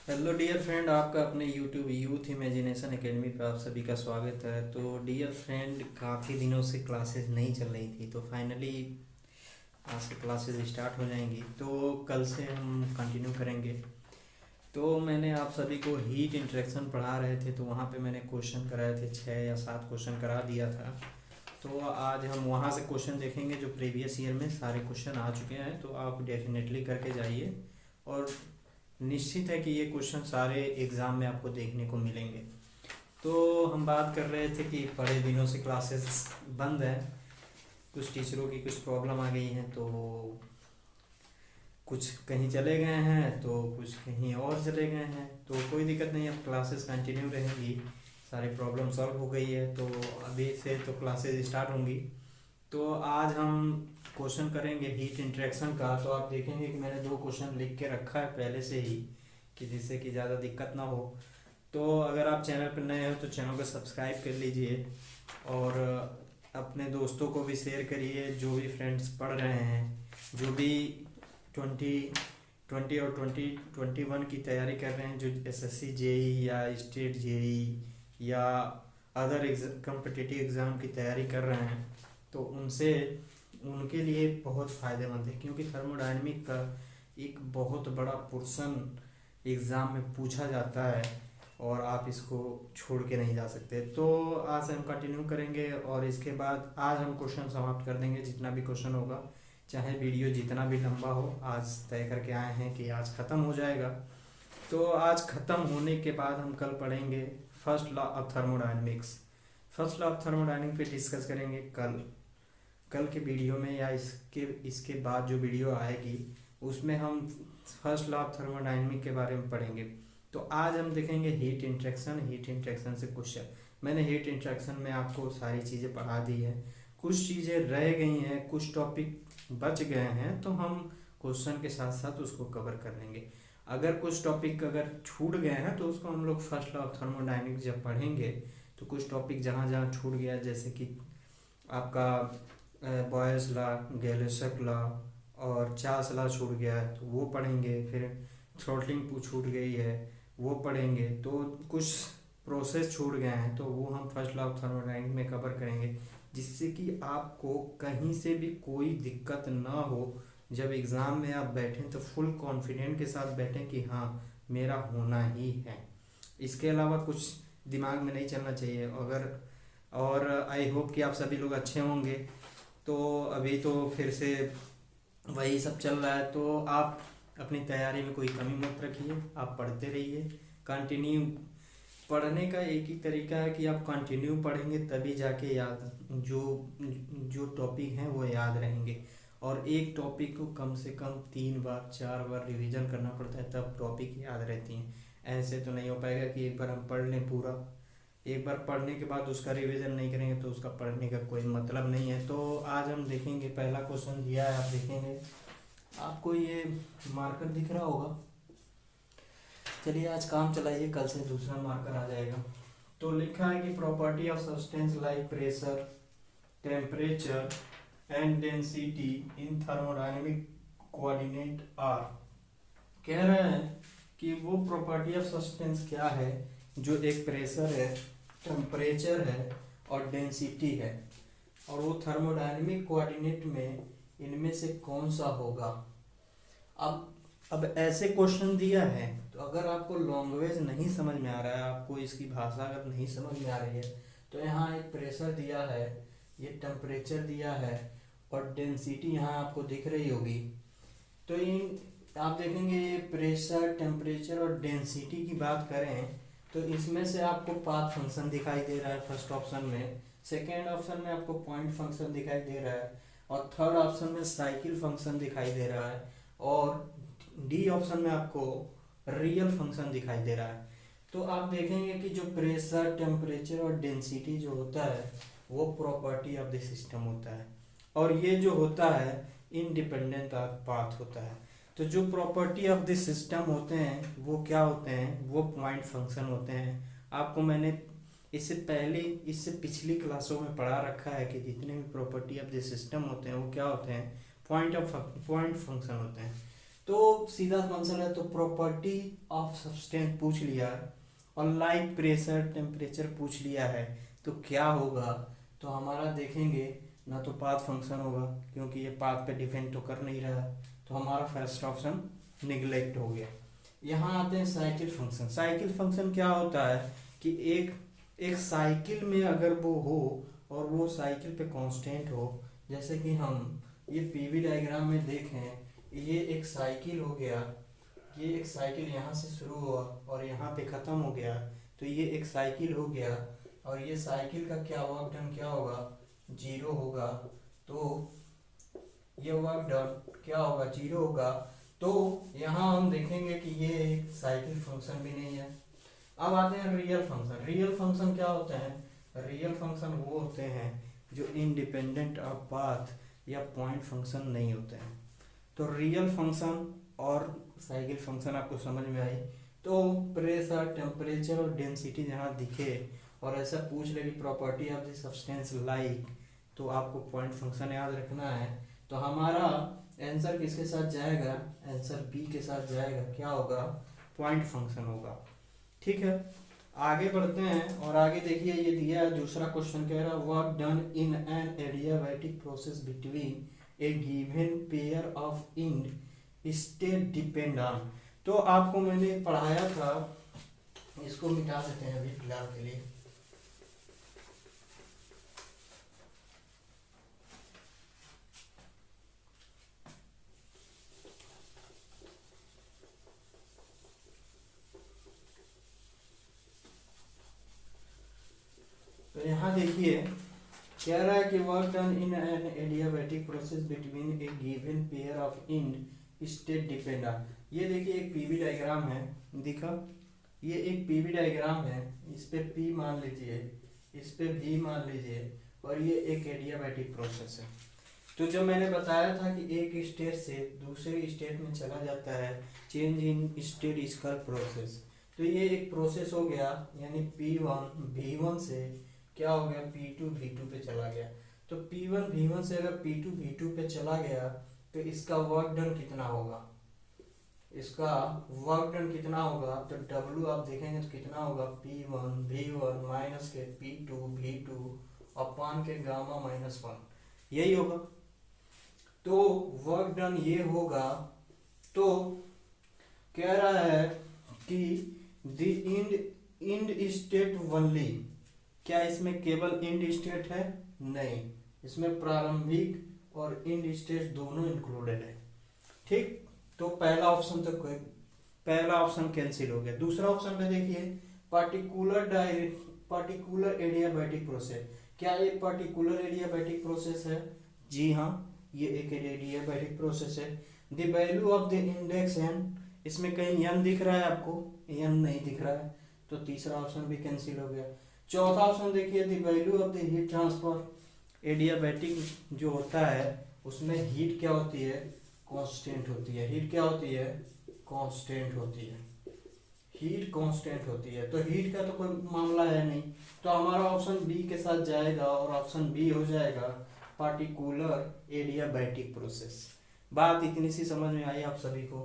Hello dear friend, आपका अपने YouTube youth imagination academy पे आप सभी का स्वागत है। तो डियर फ्रेंड, काफ़ी दिनों से क्लासेस नहीं चल रही थी, तो फाइनली आज से क्लासेस स्टार्ट हो जाएंगी। तो कल से हम कंटिन्यू करेंगे। तो मैंने आप सभी को हीट इंटरेक्शन पढ़ा रहे थे, तो वहाँ पे मैंने क्वेश्चन कराए थे, 6 या 7 क्वेश्चन करा दिया था। तो आज हम वहाँ से क्वेश्चन देखेंगे जो प्रीवियस ईयर में सारे क्वेश्चन आ चुके हैं। तो आप डेफिनेटली करके जाइए, और निश्चित है कि ये क्वेश्चन सारे एग्ज़ाम में आपको देखने को मिलेंगे। तो हम बात कर रहे थे कि बड़े दिनों से क्लासेस बंद हैं, कुछ टीचरों की कुछ प्रॉब्लम आ गई हैं, तो कुछ कहीं चले गए हैं तो कुछ कहीं और चले गए हैं। तो कोई दिक्कत नहीं, अब क्लासेस कंटिन्यू रहेंगी, सारी प्रॉब्लम सॉल्व हो गई है। तो अभी से तो क्लासेस स्टार्ट होंगी। तो आज हम क्वेश्चन करेंगे हीट इंटरेक्शन का। तो आप देखेंगे कि मैंने 2 क्वेश्चन लिख के रखा है पहले से ही, कि जिससे कि ज़्यादा दिक्कत ना हो। तो अगर आप चैनल पर नए हो तो चैनल को सब्सक्राइब कर लीजिए, और अपने दोस्तों को भी शेयर करिए, जो भी फ्रेंड्स पढ़ रहे हैं, जो भी 2020 और 2021 की तैयारी कर रहे हैं, जो एसएससी जेई या स्टेट जेई या अदर कम्पिटिटिव एग्ज़ाम की तैयारी कर रहे हैं, तो उनसे उनके लिए बहुत फ़ायदेमंद है, क्योंकि थर्मोडायनेमिक का एक बहुत बड़ा पोर्शन एग्ज़ाम में पूछा जाता है, और आप इसको छोड़ के नहीं जा सकते। तो आज हम कंटिन्यू करेंगे, और इसके बाद आज हम क्वेश्चन समाप्त कर देंगे, जितना भी क्वेश्चन होगा, चाहे वीडियो जितना भी लंबा हो। आज तय करके आए हैं कि आज ख़त्म हो जाएगा। तो आज ख़त्म होने के बाद हम कल पढ़ेंगे first law of thermodynamics. First law of thermodynamics पे डिस्कस करेंगे कल के वीडियो में, या इसके बाद जो वीडियो आएगी उसमें हम फर्स्ट लॉ ऑफ थर्मोडायनेमिक्स के बारे में पढ़ेंगे। तो आज हम देखेंगे हीट इंट्रैक्शन से क्वेश्चन। मैंने हीट इंट्रैक्शन में आपको सारी चीज़ें पढ़ा दी है, कुछ चीज़ें रह गई हैं, कुछ टॉपिक बच गए हैं, तो हम क्वेश्चन के साथ साथ उसको कवर कर लेंगे। अगर कुछ टॉपिक अगर छूट गए हैं तो उसको हम लोग फर्स्ट लॉ ऑफ थर्मोडायनेमिक्स जब पढ़ेंगे, तो कुछ टॉपिक जहाँ जहाँ छूट गया, जैसे कि आपका बॉयस लॉ, गैलोसक लॉ और चार्ल्स लॉ छूट गया है, तो वो पढ़ेंगे। फिर थ्रॉटलिंग छूट गई है, वो पढ़ेंगे। तो कुछ प्रोसेस छूट गए हैं, तो वो हम फर्स्ट लॉ ऑफ थर्मोडायनेमिक्स में कवर करेंगे, जिससे कि आपको कहीं से भी कोई दिक्कत ना हो। जब एग्ज़ाम में आप बैठें तो फुल कॉन्फिडेंट के साथ बैठें कि हाँ, मेरा होना ही है। इसके अलावा कुछ दिमाग में नहीं चलना चाहिए। और आई होप कि आप सभी लोग अच्छे होंगे। तो अभी तो फिर से वही सब चल रहा है, तो आप अपनी तैयारी में कोई कमी मत रखिए, आप पढ़ते रहिए कंटिन्यू। पढ़ने का एक ही तरीका है कि आप कंटिन्यू पढ़ेंगे, तभी जाके याद जो जो टॉपिक हैं वो याद रहेंगे। और एक टॉपिक को कम से कम 3 बार 4 बार रिवीजन करना पड़ता है, तब टॉपिक याद रहती हैं। ऐसे तो नहीं हो पाएगा कि एक बार हम पढ़ लें पूरा, एक बार पढ़ने के बाद उसका रिवीजन नहीं करेंगे तो उसका पढ़ने का कोई मतलब नहीं है। तो आज हम देखेंगे, पहला क्वेश्चन दिया है, आप देखेंगे, आपको ये मार्कर दिख रहा होगा। चलिए आज काम चलाइए, कल से दूसरा मार्कर आ जाएगा। तो लिखा है कि property of substance like pressure, temperature and density in thermodynamic coordinate are. कह रहे हैं कि वो प्रॉपर्टी ऑफ सब्सटेंस क्या है जो एक प्रेशर है, टेम्परेचर है और डेंसिटी है, और वो थर्मोडायनेमिक कोऑर्डिनेट में इनमें से कौन सा होगा। अब ऐसे क्वेश्चन दिया है, तो अगर आपको लैंग्वेज नहीं समझ में आ रहा है, आपको इसकी भाषा अगर नहीं समझ में आ रही है, तो यहाँ एक प्रेशर दिया है, ये टेम्परेचर दिया है, और डेंसिटी यहाँ आपको दिख रही होगी। तो इन आप देखेंगे, ये प्रेशर, टेम्परेचर और डेंसिटी की बात करें तो इसमें से आपको पाथ फंक्शन दिखाई दे रहा है फर्स्ट ऑप्शन में, सेकेंड ऑप्शन में आपको पॉइंट फंक्शन दिखाई दे रहा है, और थर्ड ऑप्शन में साइकिल फंक्शन दिखाई दे रहा है, और डी ऑप्शन में आपको रियल फंक्शन दिखाई दे रहा है। तो आप देखेंगे कि जो प्रेशर, टेम्परेचर और डेंसिटी जो होता है वो प्रॉपर्टी ऑफ द सिस्टम होता है, और ये जो होता है इंडिपेंडेंट ऑफ पाथ होता है। तो जो प्रॉपर्टी ऑफ द सिस्टम होते हैं वो क्या होते हैं, वो पॉइंट फंक्शन होते हैं। आपको मैंने इससे पिछली क्लासों में पढ़ा रखा है कि जितने भी प्रॉपर्टी ऑफ द सिस्टम होते हैं वो क्या होते हैं, पॉइंट फंक्शन होते हैं। तो सीधा आंसर है, तो प्रॉपर्टी ऑफ सब्सटेंस पूछ लिया और लाइक प्रेशर टेम्परेचर पूछ लिया है, तो क्या होगा, तो हमारा देखेंगे ना, तो पाथ फंक्शन होगा क्योंकि ये पाथ पे डिपेंड तो कर नहीं रहा, तो हमारा फर्स्ट ऑप्शन निगलेक्ट हो गया। यहाँ आते हैं साइकिल फंक्शन। साइकिल फंक्शन क्या होता है कि एक एक साइकिल में अगर वो हो और वो साइकिल पे कांस्टेंट हो, जैसे कि हम ये पीवी डायग्राम में देखें, ये एक साइकिल हो गया, ये एक साइकिल यहाँ से शुरू हुआ और यहाँ पे ख़त्म हो गया, तो ये एक साइकिल हो गया और ये साइकिल का क्या वर्क डन क्या होगा, जीरो होगा। तो ये वर्क डन क्या होगा, जीरो होगा। तो यहाँ हम देखेंगे कि ये एक साइकिल फंक्शन भी नहीं है। अब आते हैं रियल फंक्शन। रियल फंक्शन क्या होते हैं, रियल फंक्शन वो होते हैं जो इंडिपेंडेंट ऑफ पाथ या पॉइंट फंक्शन नहीं होते हैं। तो रियल फंक्शन और साइकिल फंक्शन आपको समझ में आई। तो प्रेशर टेम्परेचर और डेंसिटी जहाँ दिखे और ऐसा पूछ ले कि property of the substance like, तो आपको पॉइंट फंक्शन याद रखना है। तो हमारा आंसर किसके साथ जाएगा, आंसर बी के साथ जाएगा, क्या होगा, पॉइंट फंक्शन होगा। ठीक है, आगे बढ़ते हैं और आगे देखिए ये दिया है दूसरा क्वेश्चन, कह रहा है work done in an adiabatic process between a given pair of end state depend on. तो आपको मैंने पढ़ाया था, इसको मिटा देते हैं अभी फिलहाल के लिए। तो यहाँ देखिए कह रहा है कि work done in an adiabatic process between a given pair of end state depend on. ये देखिए एक पीवी डायग्राम है, दिखा, ये एक पीवी डायग्राम है, इस पे पी मान लीजिए, इस पे भी मान लीजिए, और ये एक एडियाबैटिक प्रोसेस है। तो जो मैंने बताया था कि एक स्टेट से दूसरे स्टेट में चला जाता है, change in state is called process. तो ये एक प्रोसेस हो गया, यानी P1 V1 से क्या हो गया, P2 V2 पे चला गया। तो P1 V1 से अगर P2 V2 पे चला गया तो इसका वर्क डन कितना होगा, इसका वर्क डन कितना होगा, तो W आप देखेंगे तो कितना होगा, P1 V1 माइनस के P2 V2 अपान के गामा माइनस 1, यही होगा। तो वर्क डन ये होगा। तो कह रहा है कि द इंड स्टेट ओनली, क्या इसमें केवल इंड स्टेट है, नहीं, इसमें प्रारंभिक और इंड स्टेट दोनों इंक्लूडेड है। ठीक, तो पहला ऑप्शन तो पहला ऑप्शन कैंसिल हो गया। दूसरा ऑप्शन पे देखिए पार्टिकुलर एडियाबैटिक प्रोसेस, क्या ये पार्टिकुलर एडियाबैटिक प्रोसेस है, जी हाँ, ये एक एडियाबैटिक प्रोसेस है। The value of the index n, इसमें कहीं एन दिख रहा है आपको, एन नहीं दिख रहा है, तो तीसरा ऑप्शन भी कैंसिल हो गया। चौथा ऑप्शन देखिए the value of the heat transfer, adiabatic जो होता है उसमें हीट क्या होती है, कांस्टेंट होती है। हीट क्या होती है, कांस्टेंट होती है, हीट कांस्टेंट होती है। तो हीट का तो कोई मामला है नहीं, तो हमारा ऑप्शन बी के साथ जाएगा और ऑप्शन बी हो जाएगा पार्टिकुलर एडियाबैटिक प्रोसेस। बात इतनी सी समझ में आई आप सभी को।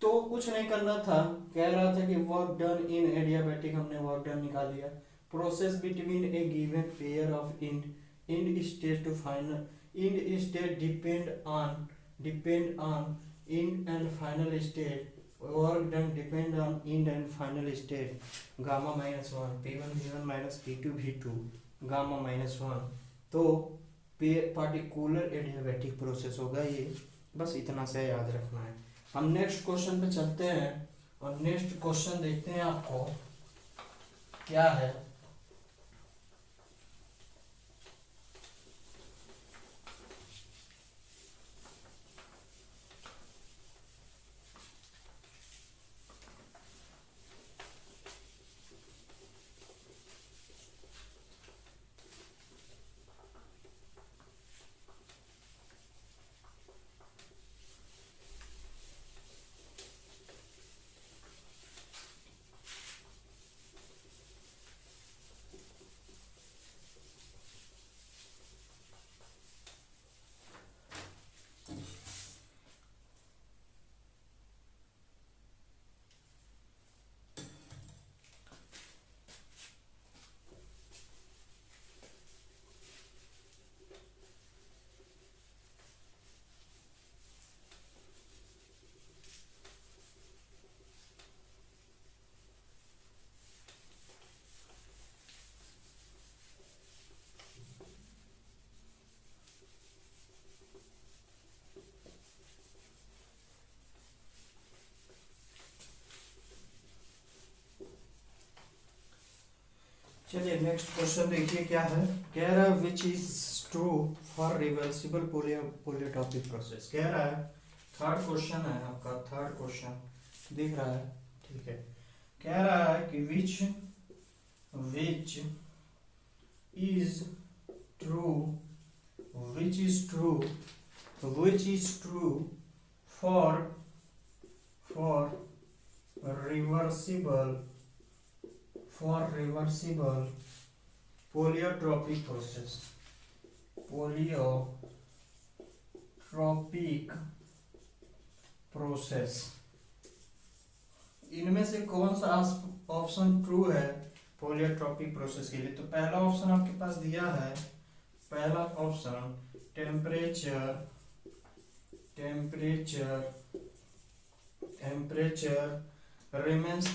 तो कुछ नहीं करना था, कह रहा था कि वर्क डन इन एडियाबैटिक, हमने वर्क डन निकाल लिया। Process between a given pair of end state to final, end state depend on end and final state, work done depend on end and final state, gamma minus 1 P1 V1 minus P2 V2 gamma minus 1। तो particular adiabatic process होगा ये, बस इतना से याद रखना है। हम नेक्स्ट क्वेश्चन पे चलते हैं और नेक्स्ट क्वेश्चन देखते हैं आपको क्या है। चलिए नेक्स्ट क्वेश्चन देखिए क्या है। कह रहा है which is true for reversible polytropic process. कह रहा है, थर्ड क्वेश्चन है आपका, थर्ड क्वेश्चन दिख रहा है, ठीक है। कह रहा है कि which which is true which is true which is true for reversible polytropic process. इनमें से कौन सा ऑप्शन ट्रू है पोलियोट्रोपिक प्रोसेस के लिए? तो पहला ऑप्शन आपके पास दिया है, पहला option temperature remains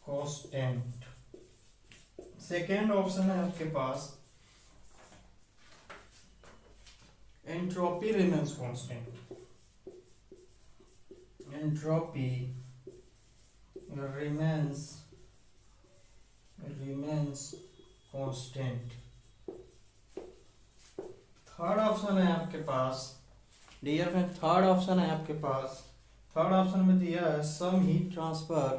constant। Second option है आपके पास entropy remains constant। Entropy remains constant। Third option है आपके पास, डियर फ्रेंड, थर्ड ऑप्शन है आपके पास। थर्ड ऑप्शन में दिया है सम हीट ट्रांसफर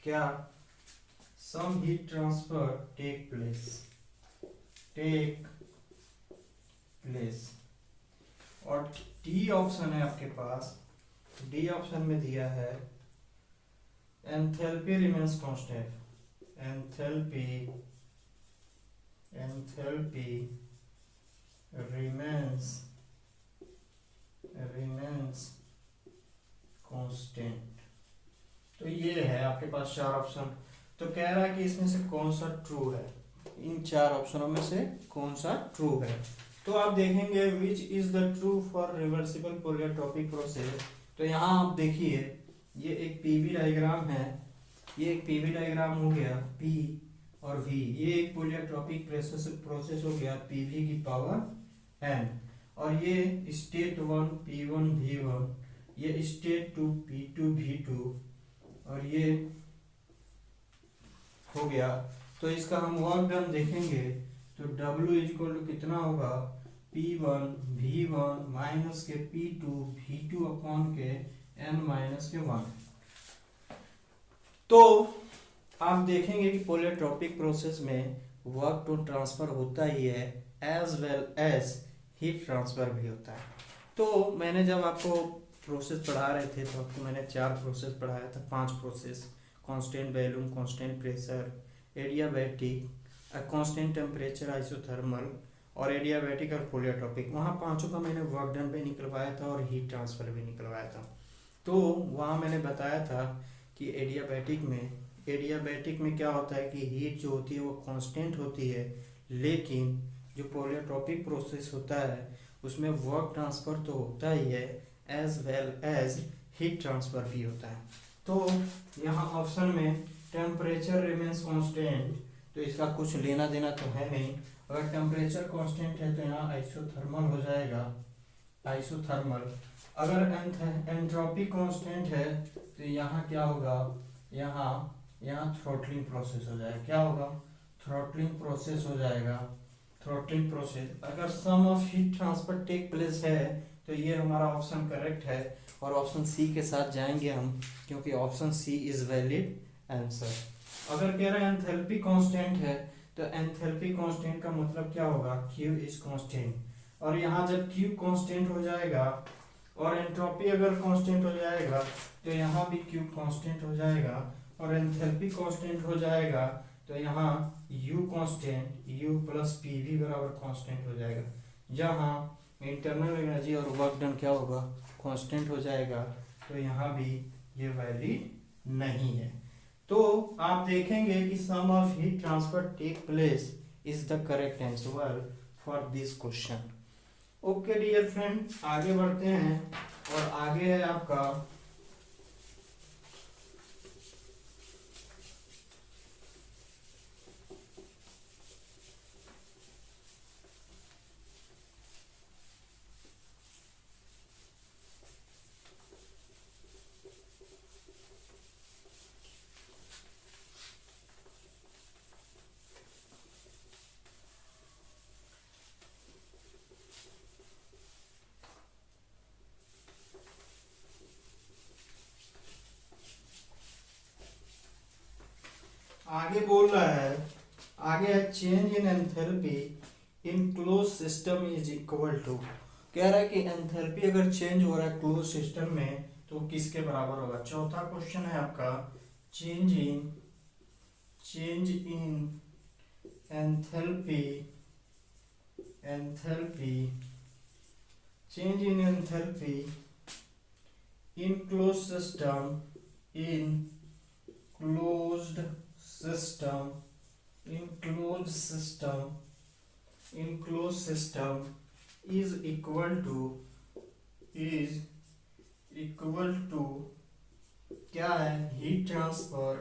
क्या some heat transfer take place. और डी ऑप्शन है आपके पास, डी ऑप्शन में दिया है enthalpy remains constant. Enthalpy remains constant. तो ये है आपके पास चार ऑप्शन। तो कह रहा है कि इसमें से कौन सा ट्रू है, इन चार ऑप्शनों में से कौन सा ट्रू है। तो आप देखेंगे which is the true for reversible polytropic process. तो यहाँ आप देखिए ये एक पीवी डायग्राम है, ये एक पीवी डायग्राम हो गया P और V। ये एक पोलियोट्रोपिक प्रोसेस हो गया PV की पावर n। और ये स्टेट 1 P1 V1, ये स्टेट 2 P2 V2, और ये हो गया। तो इसका हम वर्क डन देखेंगे तो W इक्वल टू कितना होगा, P1 V1 माइनस के P2 V2 अपॉन के n माइनस के 1। तो आप देखेंगे कि पोलियोट्रोपिक प्रोसेस में वर्क टू ट्रांसफर होता ही है, as well as heat transfer भी होता है। तो मैंने जब आपको प्रोसेस पढ़ा रहे थे तो आपको मैंने 4 प्रोसेस पढ़ाया था, 5 process, constant volume, constant pressure, adiabatic, constant temperature, isothermal और एडियाबैटिक और पोलियोट्रोपिक। वहाँ पांचों का मैंने वर्क डन भी निकलवाया था और हीट ट्रांसफर भी निकलवाया था। तो वहाँ मैंने बताया था कि एडियाबैटिक में क्या होता है कि हीट जो होती है वो कांस्टेंट होती है, लेकिन जो पोलियोट्रोपिक प्रोसेस होता है उसमें वर्क ट्रांसफ़र तो होता ही है, as well as heat transfer भी होता है। तो यहाँ ऑप्शन में टेम्परेचर रिमेन्स कांस्टेंट, तो इसका कुछ लेना देना तो है नहीं। अगर टेम्परेचर कांस्टेंट है तो यहाँ आइसोथर्मल हो जाएगा, आइसोथर्मल। अगर एंट्रोपी कांस्टेंट है तो यहाँ क्या होगा, यहाँ थ्रॉटलिंग प्रोसेस हो जाएगा। क्या होगा, थ्रॉटलिंग प्रोसेस हो जाएगा, थ्रॉटलिंग प्रोसेस। अगर sum of heat transfer take place है तो ये हमारा ऑप्शन करेक्ट है, और ऑप्शन सी के साथ जाएंगे हम, क्योंकि option C is valid answer. अगर कह रहे हैं एंथैल्पी कांस्टेंट है तो एंथैल्पी कांस्टेंट का मतलब क्या होगा, Q इज कांस्टेंट। और यहाँ जब Q कांस्टेंट हो जाएगा और एंट्रोपी अगर कांस्टेंट हो जाएगा तो यहाँ भी Q कांस्टेंट हो जाएगा, और एंथैल्पी कांस्टेंट हो जाएगा तो यहाँ U constant, U plus PV बराबर कांस्टेंट हो जाएगा। जहाँ इंटरनल एनर्जी और वर्क डन क्या होगा, कांस्टेंट हो जाएगा, तो यहाँ भी ये वैलिड नहीं है। तो आप देखेंगे कि sum of heat transfer take place is the correct answer for this question. Okay dear friend, आगे बढ़ते हैं, और आगे है आपका आगे बोल रहा है, आगे है change in enthalpy in close system is equal to, कह रहा है कि एंथैल्पी अगर चेंज हो रहा है क्लोज सिस्टम में तो किसके बराबर होगा। चौथा क्वेश्चन है आपका change in enthalpy change in enthalpy in close system is equal to क्या है, heat transfer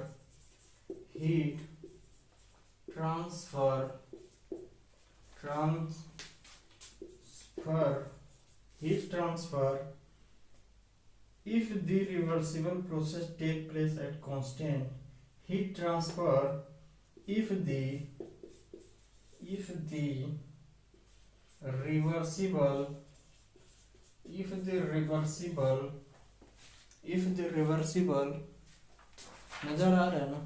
if the reversible process take place at constant heat transfer, if the reversible नजर आ रहा है ना,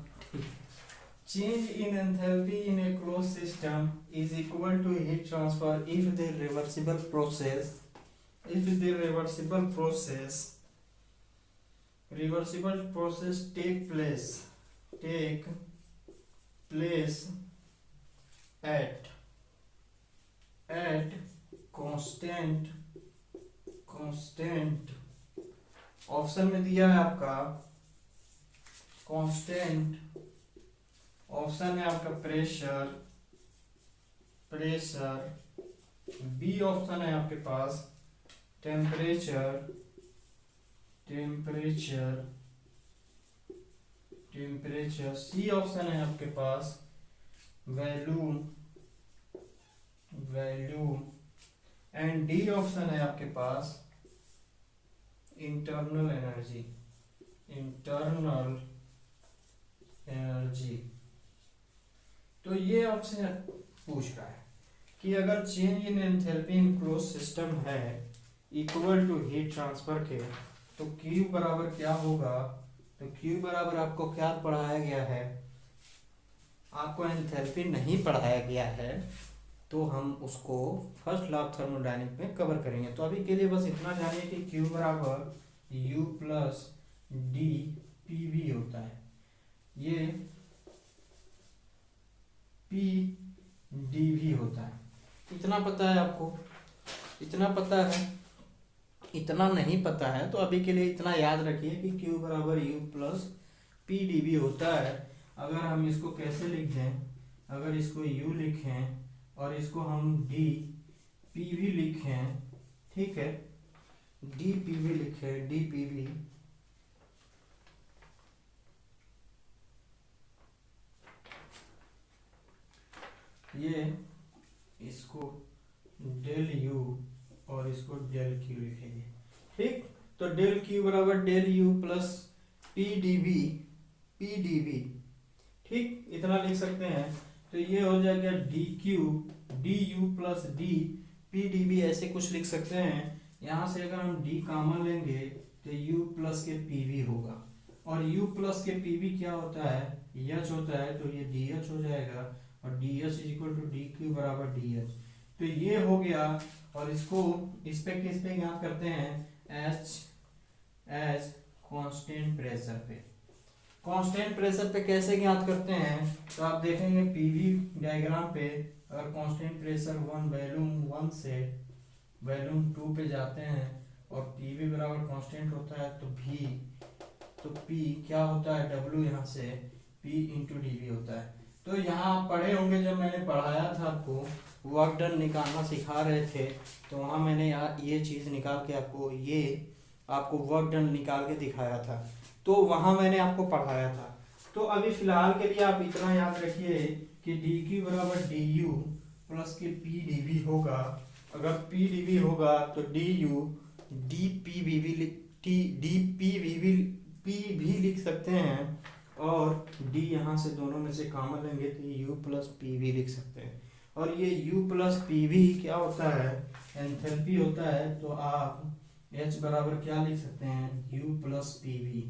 change in enthalpy in a closed system is equal to heat transfer if the reversible process take place at constant option में दिया है आपका constant, option है आपका प्रेशर, बी ऑप्शन है आपके पास टेम्परेचर, सी ऑप्शन है आपके पास वैल्यूम एंड डी ऑप्शन है आपके पास इंटरनल एनर्जी। तो ये आपसे पूछ रहा है कि अगर change in enthalpy in close system है इक्वल टू हीट ट्रांसफर के, तो Q बराबर क्या होगा। तो Q बराबर आपको क्या पढ़ाया गया है, आपको एंथैल्पी नहीं पढ़ाया गया है, तो हम उसको फर्स्ट लॉ ऑफ थर्मोडायनेमिक्स में कवर करेंगे। तो अभी के लिए बस इतना जानिए कि Q बराबर U plus d P V होता है, ये पी डी वी होता है। इतना पता है आपको, इतना पता है, इतना नहीं पता है तो अभी के लिए इतना याद रखिए कि Q बराबर U plus P d V होता है। अगर हम इसको कैसे लिख दें, अगर इसको U लिखें और इसको हम डी पी वी लिखें, ठीक है, डी पी वी लिखें, डी पी वी, ये इसको डेल यू और इसको डेल क्यू लिखेंगे, ठीक। तो डेल क्यू बराबर del U plus P d V, ठीक, इतना लिख सकते हैं। तो ये हो जाएगा d Q d U plus d P d V, ऐसे कुछ लिख सकते हैं। यहाँ से अगर हम डी कॉमन लेंगे तो u प्लस के पी वी होगा, और u प्लस के पी वी क्या होता है, h होता है, तो ये डी एच हो जाएगा, और d H is equal to d Q बराबर डी एच। तो ये हो गया, और इसको इस पे किस पे ज्ञात करते हैं, एच कांस्टेंट प्रेशर पे। कांस्टेंट प्रेशर पे कैसे ज्ञात करते हैं, तो आप देखेंगे पीवी डायग्राम पे, अगर कांस्टेंट प्रेशर वैल्यूम 1 से वैल्यूम 2 पे जाते हैं और पीवी बराबर कांस्टेंट होता है, तो पी क्या होता है, डब्ल्यू यहाँ से पी इंटू डी वी होता है। तो यहाँ आप पढ़े होंगे, जब मैंने पढ़ाया था आपको वर्क डन निकालना सिखा रहे थे, तो वहाँ मैंने ये चीज़ निकाल के आपको वर्क डन निकाल के दिखाया था, तो वहाँ मैंने आपको पढ़ाया था। तो अभी फिलहाल के लिए आप इतना याद रखिए कि डी क्यू बराबर डी यू प्लस के पी डी वी होगा। अगर पी डी वी होगा तो डी यू डी पी भी लिख सकते हैं, और डी यहाँ से दोनों में से कॉमन लेंगे तो यू प्लस पी वी लिख सकते हैं। और ये यू प्लस पी वी क्या होता है, एंथैल्पी होता है। तो आप एच बराबर क्या लिख सकते हैं, यू प्लस पी वी।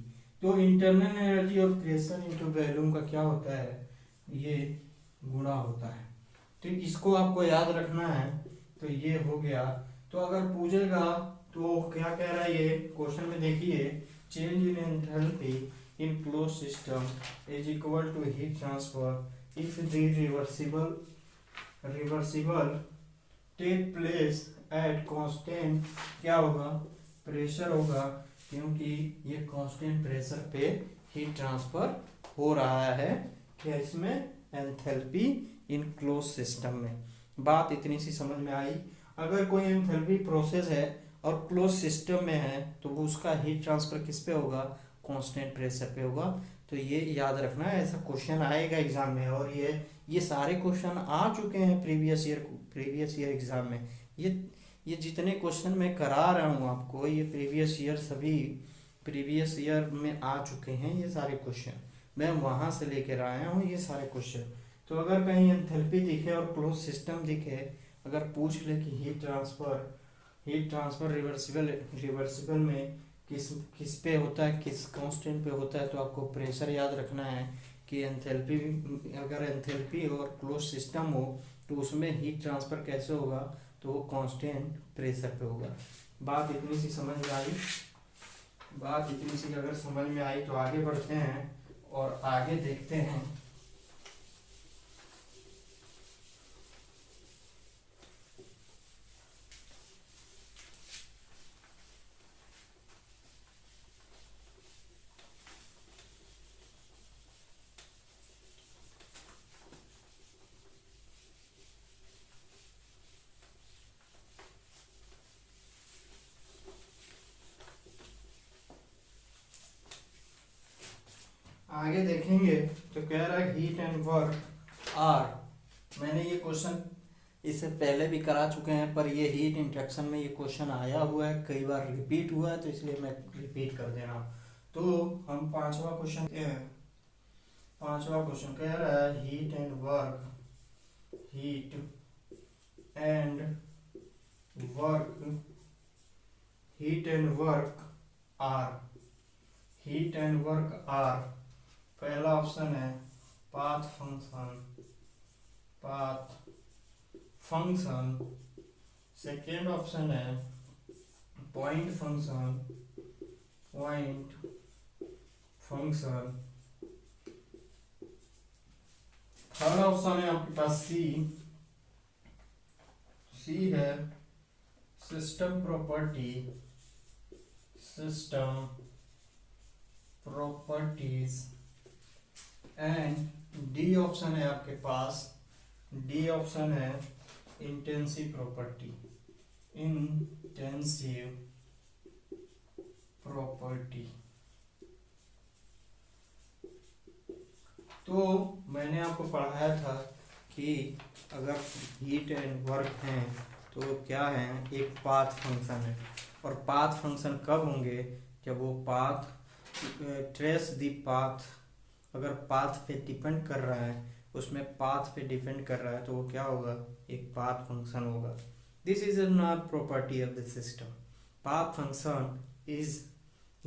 तो इंटरनल एनर्जी और प्रेशर इंटू वॉल्यूम का क्या होता है, ये गुणा होता है। तो इसको आपको याद रखना है। तो ये हो गया। तो अगर पूछेगा तो क्या कह रहा है ये क्वेश्चन में, देखिए, change in enthalpy in close system is equal to heat transfer if the reversible take place at constant, क्या होगा, प्रेशर होगा, क्योंकि ये कांस्टेंट प्रेशर पे हीट ट्रांसफर हो रहा है। क्या इसमें, एंथैल्पी इन क्लोज सिस्टम में। बात इतनी सी समझ में आई। अगर कोई एंथैल्पी प्रोसेस है और क्लोज सिस्टम में है तो वो उसका हीट ट्रांसफर किस पे होगा, कांस्टेंट प्रेशर पे होगा। तो ये याद रखना है, ऐसा क्वेश्चन आएगा एग्जाम में। और ये सारे क्वेश्चन आ चुके हैं प्रीवियस ईयर एग्जाम में। ये जितने क्वेश्चन मैं करा रहा हूँ आपको, ये प्रीवियस ईयर सभी प्रीवियस ईयर में आ चुके हैं। ये सारे क्वेश्चन मैं वहाँ से लेकर आया हूँ, ये सारे क्वेश्चन। तो अगर कहीं एंथैल्पी दिखे और क्लोज सिस्टम दिखे, अगर पूछ ले कि हीट ट्रांसफर रिवर्सिबल में किस पे होता है, किस कांस्टेंट पे होता है, तो आपको प्रेशर याद रखना है कि एंथैल्पी, अगर एंथैल्पी और क्लोज सिस्टम हो तो उसमें हीट ट्रांसफर कैसे होगा, तो वो कांस्टेंट प्रेशर पे होगा। बात इतनी सी समझ में आई। बात इतनी सी अगर समझ में आई तो आगे बढ़ते हैं और आगे देखते हैं। आगे देखेंगे तो कह रहा है हीट एंड वर्क आर। मैंने ये क्वेश्चन इससे पहले भी करा चुके हैं, पर ये हीट इंडक्शन में ये क्वेश्चन आया हुआ है, कई बार रिपीट हुआ है, तो इसलिए मैं रिपीट कर दे रहा हूँ। तो हम पांचवा क्वेश्चन कह रहा है हीट एंड वर्क आर। पहला ऑप्शन है पाथ फंक्शन। सेकेंड ऑप्शन है पॉइंट फंक्शन। थर्ड ऑप्शन है आपके पास सी है system properties. And D option है आपके पास, डी ऑप्शन है इंटेंसिव प्रॉपर्टी। तो मैंने आपको पढ़ाया था कि अगर हीट एंड वर्क हैं तो क्या है, एक पाथ फंक्शन है। और पाथ फंक्शन कब होंगे, जब वो पाथ ट्रेस दी पाथ, अगर पाथ पे डिपेंड कर रहा है, उसमें पाथ पे डिपेंड कर रहा है, तो वो क्या होगा, एक पाथ फंक्शन होगा। This is not property of the system. Path function is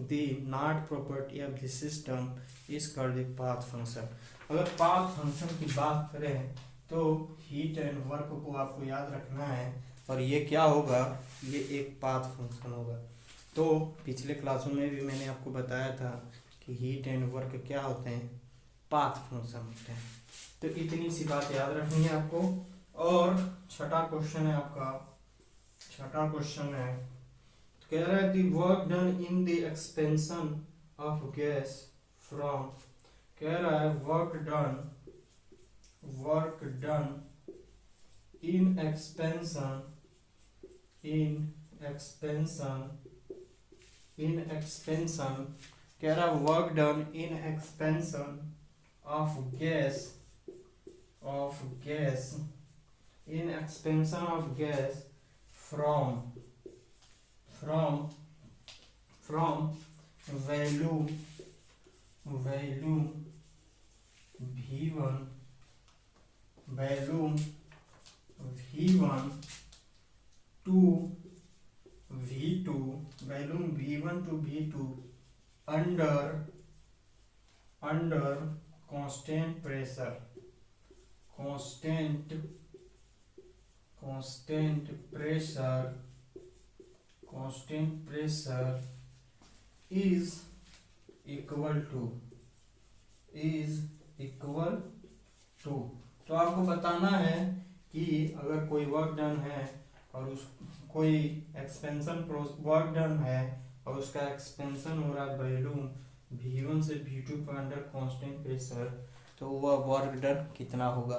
the not property of the system is called the path function. अगर पाथ फंक्शन की बात करें तो हीट एंड वर्क को आपको याद रखना है, और ये क्या होगा, ये एक पाथ फंक्शन होगा। तो पिछले क्लासों में भी मैंने आपको बताया था कि हीट एंड वर्क क्या होते हैं, पाथ फंक्शन होते हैं। तो इतनी सी बात याद रखनी है आपको। और छठा क्वेश्चन है आपका, कह रहा है the work done in the expansion of gas from, कह रहा है वर्क डन इन एक्सपेंशन कह रहा है work done in expansion of gas from value V1 to V2 under constant pressure constant pressure is equal to. तो आपको बताना है कि अगर कोई वर्क डन है और उस कोई एक्सपेंशन वर्क डन है और उसका एक्सपेंशन हो रहा है वॉल्यूम V1 से V2 पर अंडर कांस्टेंट प्रेशर, तो वह वर्क डन कितना होगा।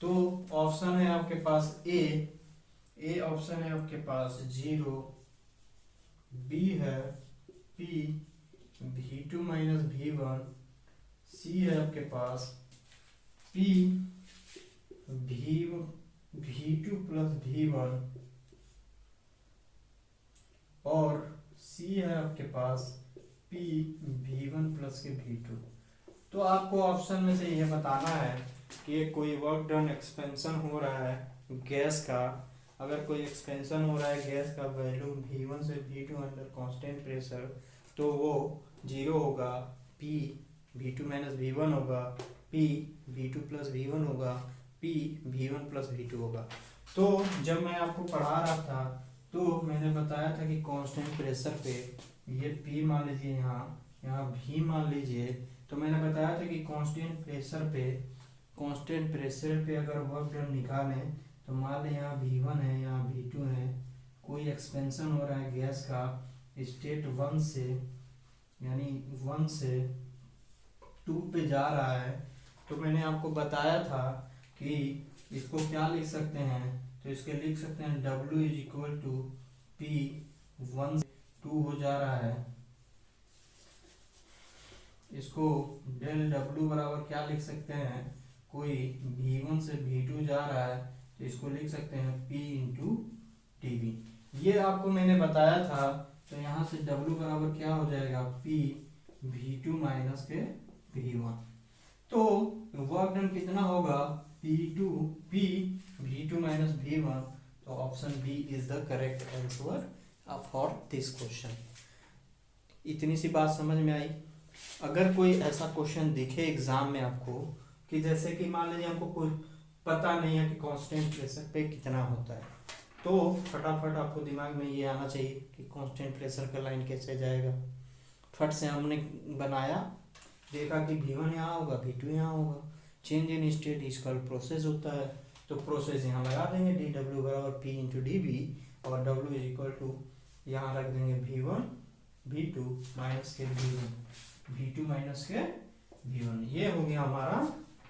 तो ऑप्शन है आपके पास ए ऑप्शन है आपके पास 0, बी है P V2 माइनस V1, सी है आपके पास P V2 प्लस V1 और सी है आपके पास P V1 प्लस के V2। तो आपको ऑप्शन में से यह बताना है कि कोई वर्क डन एक्सपेंशन हो रहा है गैस का, अगर कोई एक्सपेंशन हो रहा है गैस का वॉल्यूम V1 से V2 अंडर कांस्टेंट प्रेशर, तो वो 0 होगा, P V2 माइनस V1 होगा, P V2 प्लस V1 होगा, P V1 प्लस V2 होगा। तो जब मैं आपको पढ़ा रहा था तो मैंने बताया था कि कांस्टेंट प्रेशर पे ये P मान लीजिए, यहाँ V मान लीजिए, तो मैंने बताया था कि कांस्टेंट प्रेशर पे अगर वर्क डन निकालें तो मान लें यहाँ V1 है, यहाँ V2 है, कोई एक्सपेंशन हो रहा है गैस का स्टेट 1 से, यानी 1 से 2 पे जा रहा है। तो मैंने आपको बताया था कि इसको क्या लिख सकते हैं, तो इसके लिख सकते हैं W is equal to P 1 से 2 हो जा रहा है, इसको डेल W बराबर क्या लिख सकते हैं, कोई V1 से V2 जा रहा है तो इसको लिख सकते हैं P इंटू TV। ये आपको मैंने बताया था। तो यहाँ से W बराबर क्या हो जाएगा, P V2 माइनस के V1। तो वर्क डन कितना होगा, P V2 माइनस V1। तो option B is the correct answer for this question. इतनी सी बात समझ में आई। अगर कोई ऐसा क्वेश्चन दिखे एग्जाम में आपको कि जैसे कि मान लीजिए हमको कोई पता नहीं है कि कांस्टेंट प्रेशर पे कितना होता है, तो फटाफट आपको दिमाग में ये आना चाहिए कि कांस्टेंट प्रेशर का लाइन कैसे जाएगा। फट से हमने बनाया, देखा कि V1 यहाँ होगा, V2 यहाँ होगा, चेंज इन स्टेट इसका प्रोसेस होता है, तो प्रोसेस यहाँ लगा देंगे dW बराबर P इंटू dB और W इज इक्वल टू यहाँ रख देंगे V1 V2 माइनस के V2 माइनस के V1। ये हो गया हमारा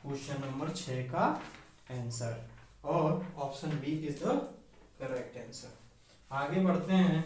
क्वेश्चन नंबर 6 का आंसर और option B is the correct answer. आगे बढ़ते हैं।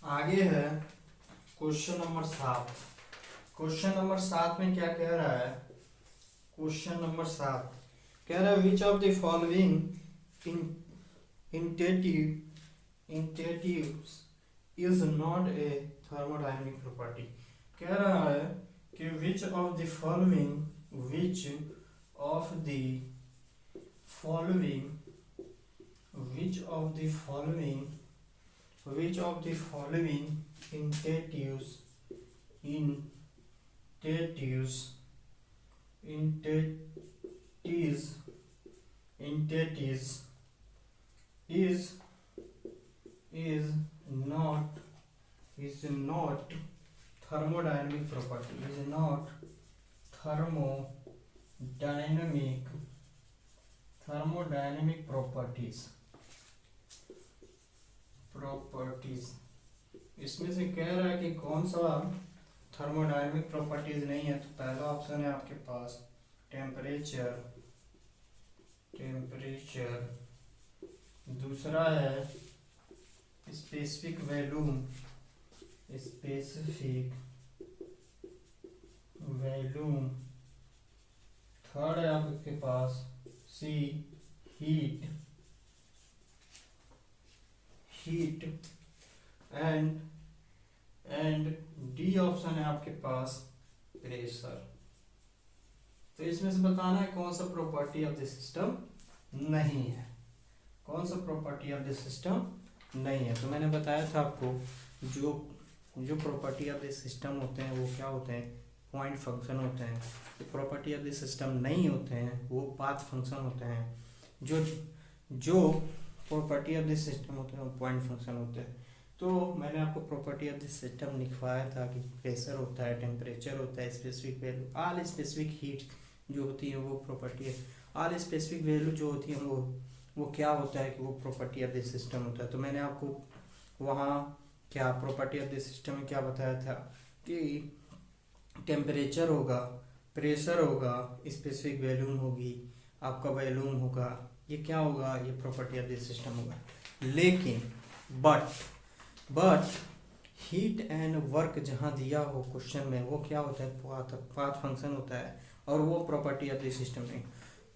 आगे है क्वेश्चन नंबर 7। क्वेश्चन नंबर 7 में क्या कह रहा है, क्वेश्चन नंबर 7 कह रहा है which of the following entities is not a thermodynamic property. कह रहा है कि which of the following entities is not thermodynamic property, is not thermodynamic properties। इसमें से कह रहा है कि कौन सा थर्मोडायनेमिक प्रॉपर्टीज नहीं है। तो पहला ऑप्शन है आपके पास टेम्परेचर, दूसरा है स्पेसिफिक वॉल्यूम, थर्ड है आपके पास C heat, heat and D option है आपके पास प्रेशर। तो इसमें से बताना है कौन सा प्रॉपर्टी ऑफ द सिस्टम नहीं है, कौन सा प्रॉपर्टी ऑफ द सिस्टम नहीं है। तो मैंने बताया था आपको जो जो प्रॉपर्टी ऑफ द सिस्टम होते हैं वो क्या होते हैं, पॉइंट फंक्शन होते हैं। जो प्रॉपर्टी ऑफ द सिस्टम नहीं होते हैं वो पाथ फंक्शन होते हैं। जो जो प्रॉपर्टी ऑफ द सिस्टम होते हैं वो पॉइंट फंक्शन होते हैं। तो मैंने आपको प्रॉपर्टी ऑफ द सिस्टम लिखवाया था कि प्रेशर होता है, टेम्परेचर होता है, specific value, all specific heat जो होती है वो प्रॉपर्टी है, ऑल स्पेसिफिक वैल्यू जो होती है वो क्या होता है कि वो प्रॉपर्टी ऑफ द सिस्टम होता है। तो मैंने आपको वहाँ क्या प्रॉपर्टी ऑफ द सिस्टम में क्या बताया था कि टेम्परेचर होगा, प्रेशर होगा, स्पेसिफिक वैल्यूम होगी, आपका वैल्यूम होगा, ये क्या होगा, ये प्रॉपर्टी ऑफ द सिस्टम होगा। लेकिन बट हीट एंड वर्क जहाँ दिया हो क्वेश्चन में वो क्या होता है, पाथ फंक्शन होता है और वो प्रॉपर्टी ऑफ द सिस्टम नहीं।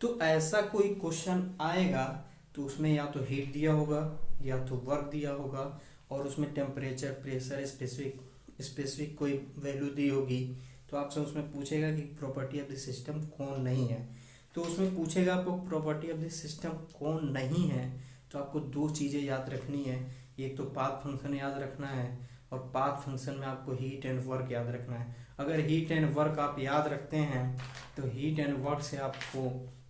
तो ऐसा कोई क्वेश्चन आएगा तो उसमें या तो हीट दिया होगा या तो वर्क दिया होगा और उसमें टेम्परेचर, प्रेशर, स्पेसिफिक कोई वैल्यू दी होगी। तो आपसे उसमें पूछेगा कि प्रॉपर्टी ऑफ द सिस्टम कौन नहीं है। तो उसमें पूछेगा आपको प्रॉपर्टी ऑफ द सिस्टम कौन नहीं है, तो आपको दो चीज़ें याद रखनी है। एक तो पाथ फंक्शन याद रखना है और पाथ फंक्शन में आपको हीट एंड वर्क याद रखना है। अगर हीट एंड वर्क आप याद रखते हैं तो हीट एंड वर्क से आपको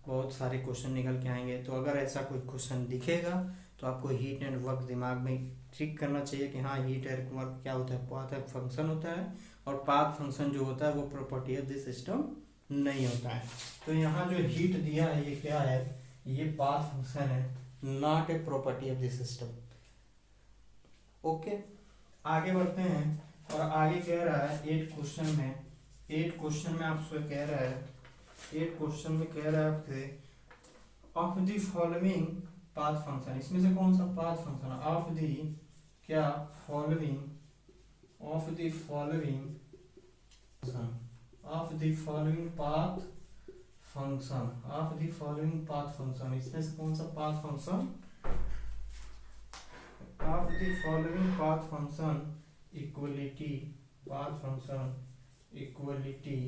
बहुत सारे क्वेश्चन निकल के आएंगे। तो अगर ऐसा कोई क्वेश्चन दिखेगा तो आपको हीट एंड वर्क दिमाग में ठीक करना चाहिए कि हाँ हीट एंड वर्क क्या होता है, पाथ फंक्शन होता है और पाथ फंक्शन जो होता है वो प्रॉपर्टी ऑफ द सिस्टम नहीं होता है। तो यहाँ जो हीट दिया है ये क्या है, ये पाथ फंक्शन है, not a property of the system. Okay, आगे बढ़ते हैं और आगे कह रहा है 8 क्वेश्चन में आपसे कह रहा है, 8 क्वेश्चन में कह रहा है आपसे of the following path function. इसमें से कौन सा पाथ फंक्शन है, ऑफ द क्या following, of the following path function, of the following path function. इसमें से कौन सा path function, of the following path function equality, path function equality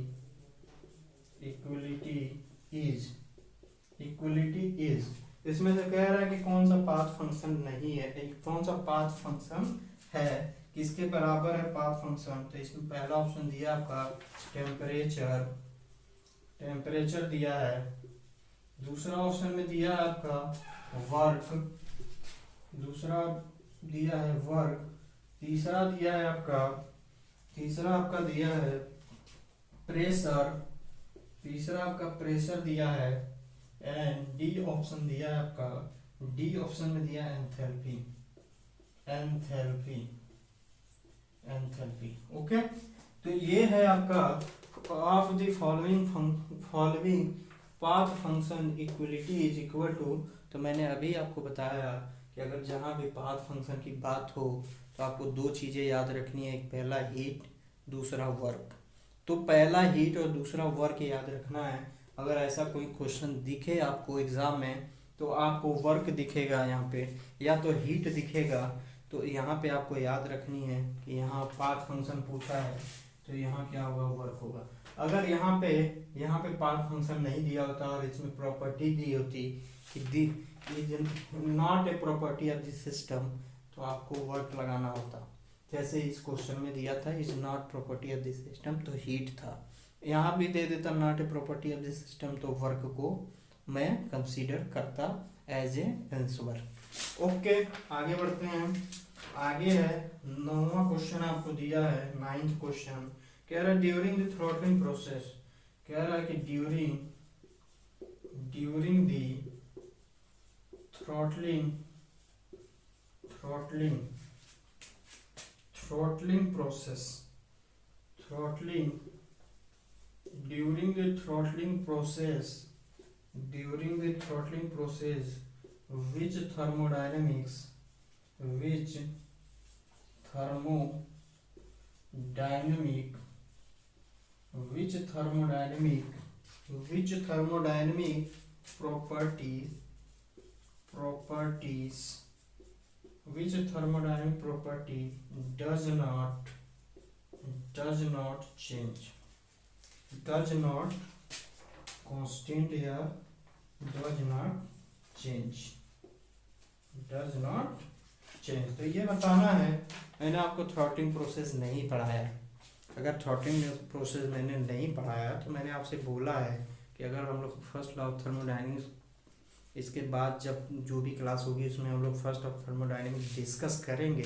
is. इसमें से कह रहा है कि कौन सा पाथ फंक्शन नहीं है, कौन सा पाथ फंक्शन है, किसके बराबर है पाथ फंक्शन। तो इसमें पहला ऑप्शन दिया आपका टेम्परेचर दिया है, दूसरा ऑप्शन में दिया है आपका वर्क, दूसरा दिया है वर्क, तीसरा आपका दिया है प्रेशर, तीसरा आपका प्रेशर दिया है एंड डी ऑप्शन दिया है आपका, डी ऑप्शन में दिया है एंथैल्पी। ओके, तो ये है आपका of the following path function equality is equal to. तो मैंने अभी आपको बताया कि अगर जहाँ भी पाथ फंक्शन की बात हो तो आपको दो चीज़ें याद रखनी है, एक पहला हीट, दूसरा वर्क। तो पहला हीट और दूसरा वर्क याद रखना है। अगर ऐसा कोई क्वेश्चन दिखे आपको एग्जाम में तो आपको वर्क दिखेगा यहाँ पे या तो हीट दिखेगा, तो यहाँ पे आपको याद रखनी है कि यहाँ पाथ फंक्शन पूछा है तो यहाँ क्या होगा, वर्क होगा। अगर यहाँ पे पाथ फंक्शन नहीं दिया होता और इसमें प्रॉपर्टी दी होती कि is not a property of the system तो आपको वर्क लगाना होता। जैसे इस क्वेश्चन में दिया था is not property of the system तो हीट था, यहाँ भी दे देता not a property of the system तो वर्क को मैं कंसीडर करता एज ए आंसर। ओके, आगे बढ़ते हैं। आगे है 9वां क्वेश्चन आपको दिया है, 9th क्वेश्चन कह रहा है ड्यूरिंग द थ्रॉटलिंग प्रोसेस, कह रहा है कि during the throttling process, during the throttling process which thermodynamic which thermodynamic properties which thermodynamic property does not change, does not constant या does not change, does not change। तो ये बताना है, मैंने आपको थ्रॉटलिंग प्रोसेस नहीं पढ़ाया। अगर थ्रॉटलिंग प्रोसेस मैंने नहीं पढ़ाया तो मैंने आपसे बोला है कि अगर हम लोग फर्स्ट लॉ ऑफ थर्मोडायनेमिक्स, इसके बाद जब जो भी क्लास होगी उसमें हम लोग फर्स्ट ऑफ थर्मोडायनेमिक्स डिस्कस करेंगे,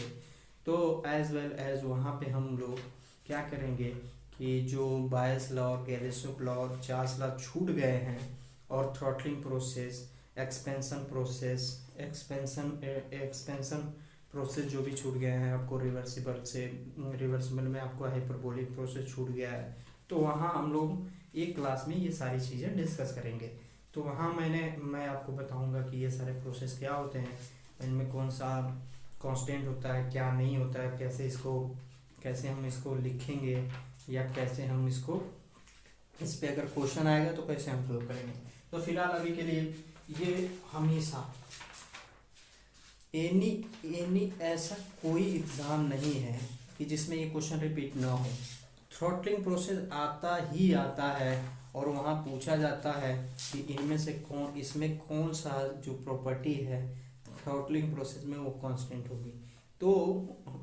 तो एज वेल एज वहाँ पे हम लोग क्या करेंगे कि जो बायस लॉ और गैलिलियो लॉ और चार्ल्स लॉ छूट गए हैं, और throttling process, expansion process, expansion process जो भी छूट गए हैं आपको, रिवर्सिबल में आपको हाइपरबोलिक प्रोसेस छूट गया है, तो वहाँ हम लोग एक क्लास में ये सारी चीज़ें डिस्कस करेंगे। तो वहाँ मैं आपको बताऊंगा कि ये सारे प्रोसेस क्या होते हैं, इनमें कौन सा कांस्टेंट होता है, क्या नहीं होता है, कैसे हम इसको लिखेंगे, या कैसे हम इसको, इस पे अगर क्वेश्चन आएगा तो कैसे हम सॉल्व करेंगे। तो फिलहाल अभी के लिए ये हमेशा एनी ऐसा कोई एग्ज़ाम नहीं है कि जिसमें ये क्वेश्चन रिपीट ना हो। थ्रॉटलिंग प्रोसेस आता ही आता है और वहाँ पूछा जाता है कि इनमें से इसमें कौन सा जो प्रॉपर्टी है थ्रॉटलिंग प्रोसेस में वो कांस्टेंट होगी। तो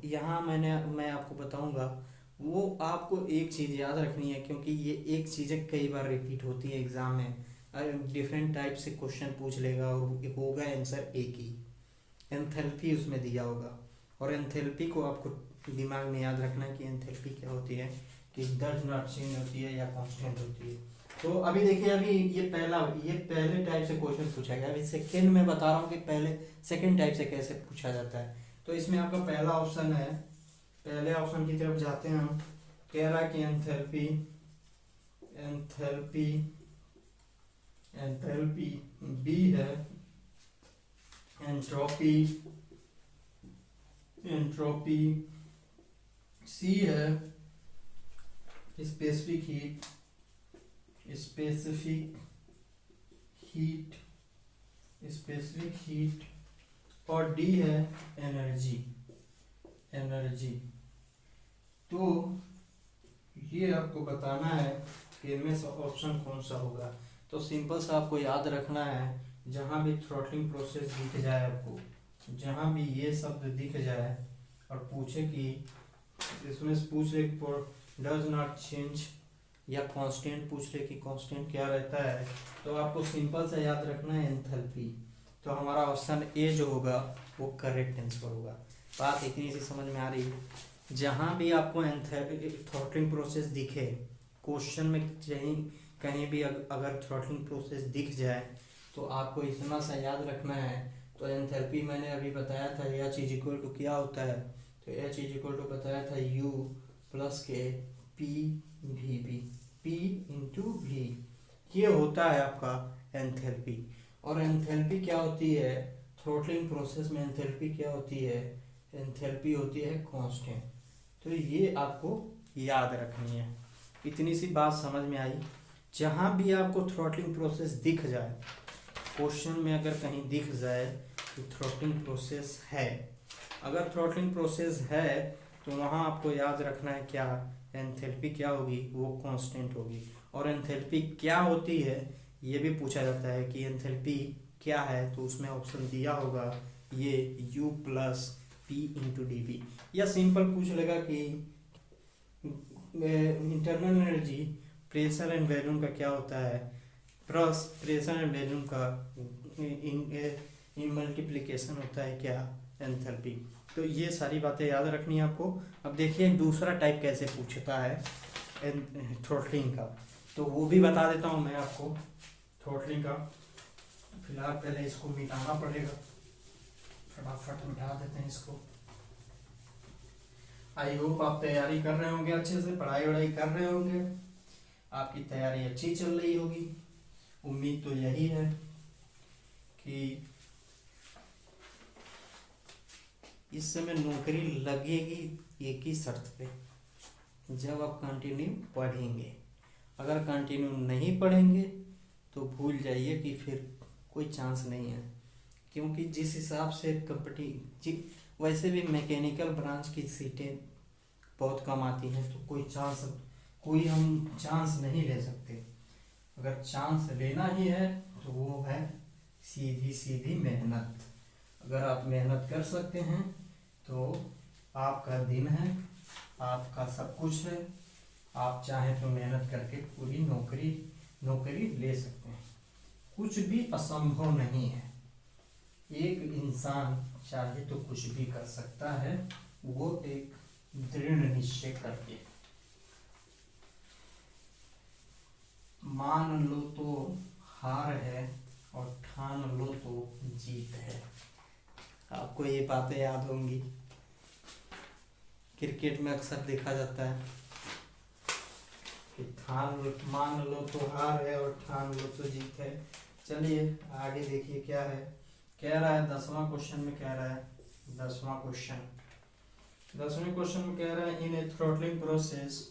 यहाँ मैं आपको बताऊंगा, वो आपको एक चीज़ याद रखनी है, क्योंकि ये एक चीज़ें कई बार रिपीट होती है एग्ज़ाम में, डिफरेंट टाइप से क्वेश्चन पूछ लेगा और होगा आंसर एक ही। एंथैल्पी उसमें दिया होगा, और एंथैल्पी को आपको दिमाग में याद रखना है कि एंथैल्पी क्या होती है, कि डज नॉट चेंज होती है या कांस्टेंट होती है। तो अभी देखिए, अभी ये पहले टाइप से क्वेश्चन पूछा गया। अभी सेकंड में बता रहा हूँ कि सेकंड टाइप से कैसे पूछा जाता है। तो इसमें आपका पहला ऑप्शन है, पहले ऑप्शन की तरफ जाते हैं हम। कह रहा है कि एंथैल्पी बी है, एंट्रोपी सी है, स्पेसिफिक हीट, और डी है एनर्जी। तो ये आपको बताना है कि इनमें से ऑप्शन कौन सा होगा। तो सिंपल सा आपको याद रखना है, जहाँ भी थ्रॉटलिंग प्रोसेस दिख जाए आपको, जहाँ भी ये शब्द दिख जाए और पूछे कि इसमें से पूछ ले डज नॉट चेंज या कांस्टेंट पूछ ले कि कांस्टेंट क्या रहता है, तो आपको सिंपल सा याद रखना है एंथैल्पी। तो हमारा ऑप्शन ए जो होगा वो करेक्ट आंसर होगा। बात इतनी सी समझ में आ रही है। जहाँ भी आपको थ्रॉटलिंग प्रोसेस दिखे क्वेश्चन में, कहीं भी अगर थ्रॉटलिंग प्रोसेस दिख जाए तो आपको इतना सा याद रखना है। तो एंथैल्पी मैंने अभी बताया था, एच इज इक्वल टू क्या होता है, तो एच इज इक्वल टू बताया था यू प्लस के पी इंटू वी, ये होता है आपका एंथैल्पी। और एंथैल्पी क्या होती है थ्रॉटलिंग प्रोसेस में, एंथैल्पी क्या होती है, एंथैल्पी होती है कांस्टेंट। तो ये आपको याद रखनी है। इतनी सी बात समझ में आई। जहाँ भी आपको थ्रॉटलिंग प्रोसेस दिख जाए, क्वेश्चन में अगर कहीं दिख जाए तो थ्रॉटलिंग प्रोसेस है, अगर थ्रॉटलिंग प्रोसेस है तो वहाँ आपको याद रखना है क्या, एंथैल्पी क्या होगी, वो कांस्टेंट होगी। और एंथैल्पी क्या होती है ये भी पूछा जाता है कि एंथैल्पी क्या है, तो उसमें ऑप्शन दिया होगा ये U plus P into d B. या सिंपल पूछ लेगा कि internal energy pressure and volume का क्या होता है, प्लस प्रेशर एंड वॉल्यूम का इन मल्टीप्लिकेशन होता है क्या, एंथैल्पी। तो ये सारी बातें याद रखनी है आपको। अब देखिए दूसरा टाइप कैसे पूछता है थ्रॉटलिंग का, तो वो भी बता देता हूँ मैं आपको थ्रॉटलिंग का। फिलहाल पहले इसको मिटाना पड़ेगा, फटाफट मिटा देते हैं इसको। आई होप आप तैयारी कर रहे होंगे, अच्छे से पढ़ाई वढ़ाई कर रहे होंगे, आपकी तैयारी अच्छी चल रही होगी। उम्मीद तो यही है कि इस समय नौकरी लगेगी एक ही शर्त पे, जब आप कंटिन्यू पढ़ेंगे। अगर कंटिन्यू नहीं पढ़ेंगे तो भूल जाइए कि फिर कोई चांस नहीं है, क्योंकि जिस हिसाब से वैसे भी मैकेनिकल ब्रांच की सीटें बहुत कम आती हैं, तो कोई हम चांस नहीं ले सकते। अगर चांस लेना ही है तो वो है सीधी सीधी मेहनत। अगर आप मेहनत कर सकते हैं तो आपका दिन है, आपका सब कुछ है। आप चाहें तो मेहनत करके पूरी नौकरी ले सकते हैं। कुछ भी असंभव नहीं है। एक इंसान चाहे तो कुछ भी कर सकता है, वो एक दृढ़ निश्चय करके। मान लो तो हार है और ठान लो तो जीत है। आपको ये बातें याद होंगी, क्रिकेट में अक्सर देखा जाता है कि मान लो तो हार है और ठान लो तो जीत है। चलिए आगे देखिए क्या है। कह रहा है 10वां क्वेश्चन में, कह रहा है 10वां क्वेश्चन 10वें क्वेश्चन में कह रहा है इन ए थ्रॉटलिंग प्रोसेस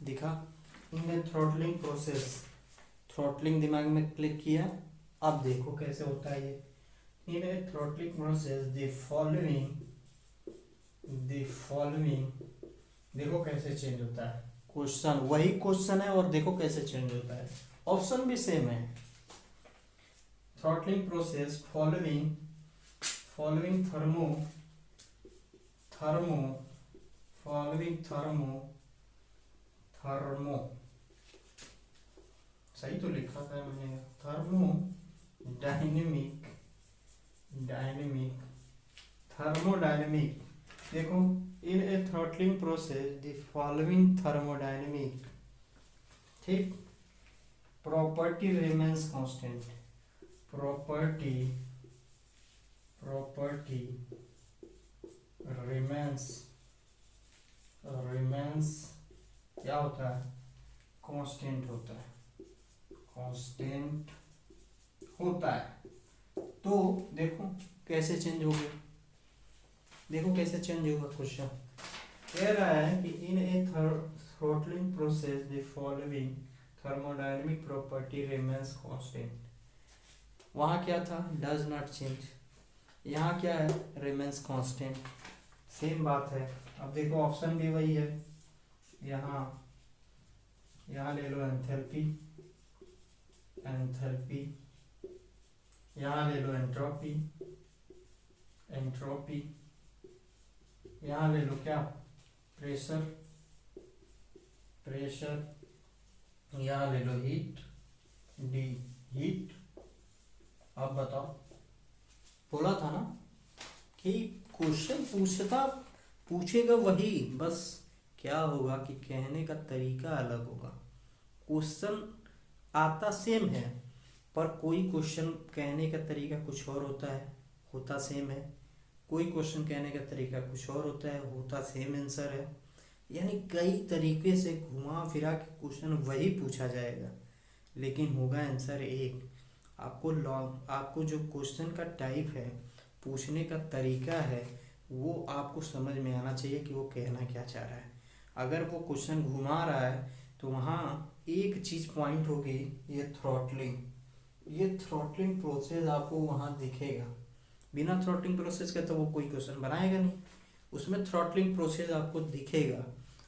दिखा। इन ए थ्रॉटलिंग प्रोसेस, थ्रॉटलिंग दिमाग में क्लिक किया। अब देखो कैसे होता है ये। इन a throttling process the following देखो कैसे चेंज होता है। क्वेश्चन वही क्वेश्चन है और देखो कैसे चेंज होता है। ऑप्शन भी सेम है। थ्रॉटलिंग प्रोसेस फॉलोइंग थर्मो सही तो लिखा था मैंने, थर्मोडायनेमिक। देखो in a throttling process the following thermodynamic, ठीक। Property remains constant, property remains क्या होता है, कांस्टेंट होता है। तो देखो कैसे चेंज हो गया, देखो कैसे चेंज होगा क्वेश्चन। कह रहा है कि in a throttling process the following thermodynamic property remains constant. वहाँ क्या था, डज नॉट चेंज। यहाँ क्या है, रिमेन्स कांस्टेंट। सेम बात है। अब देखो ऑप्शन भी वही है। यहाँ ले लो एंथैल्पी, यहाँ ले लो एंट्रोपी, यहाँ ले लो क्या, प्रेशर, यहाँ ले लो हीट, हीट। अब बताओ, बोला था ना कि क्वेश्चन पूछेगा वही, बस क्या होगा कि कहने का तरीका अलग होगा। क्वेश्चन आता सेम है, पर कोई क्वेश्चन कहने का तरीका कुछ और होता सेम है। कोई क्वेश्चन कहने का तरीका कुछ और होता सेम आंसर है। यानी कई तरीके से घुमा फिरा के क्वेश्चन वही पूछा जाएगा, लेकिन होगा आंसर एक। आपको जो क्वेश्चन का टाइप है, पूछने का तरीका है, वो आपको समझ में आना चाहिए कि वो कहना क्या चाह रहा है। अगर वो क्वेश्चन घुमा रहा है तो वहाँ एक चीज़ पॉइंट होगी, ये थ्रॉटलिंग प्रोसेस आपको वहाँ दिखेगा। बिना थ्रॉटलिंग प्रोसेस के तो वो कोई क्वेश्चन बनाएगा नहीं, उसमें थ्रॉटलिंग प्रोसेस आपको दिखेगा।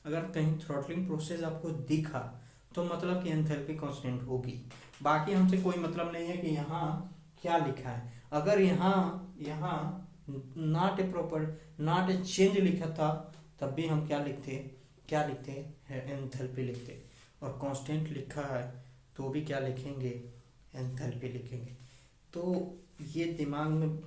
अगर कहीं थ्रॉटलिंग प्रोसेस आपको दिखा तो मतलब कि एंथैल्पी कांस्टेंट होगी। बाकी हमसे कोई मतलब नहीं है कि यहाँ क्या लिखा है। अगर यहाँ नॉट ए चेंज लिखा था, तब भी हम क्या लिखते एंथैल्पी लिखते। और कांस्टेंट लिखा है तो भी क्या लिखेंगे, एंथैल्पी लिखेंगे। तो ये दिमाग में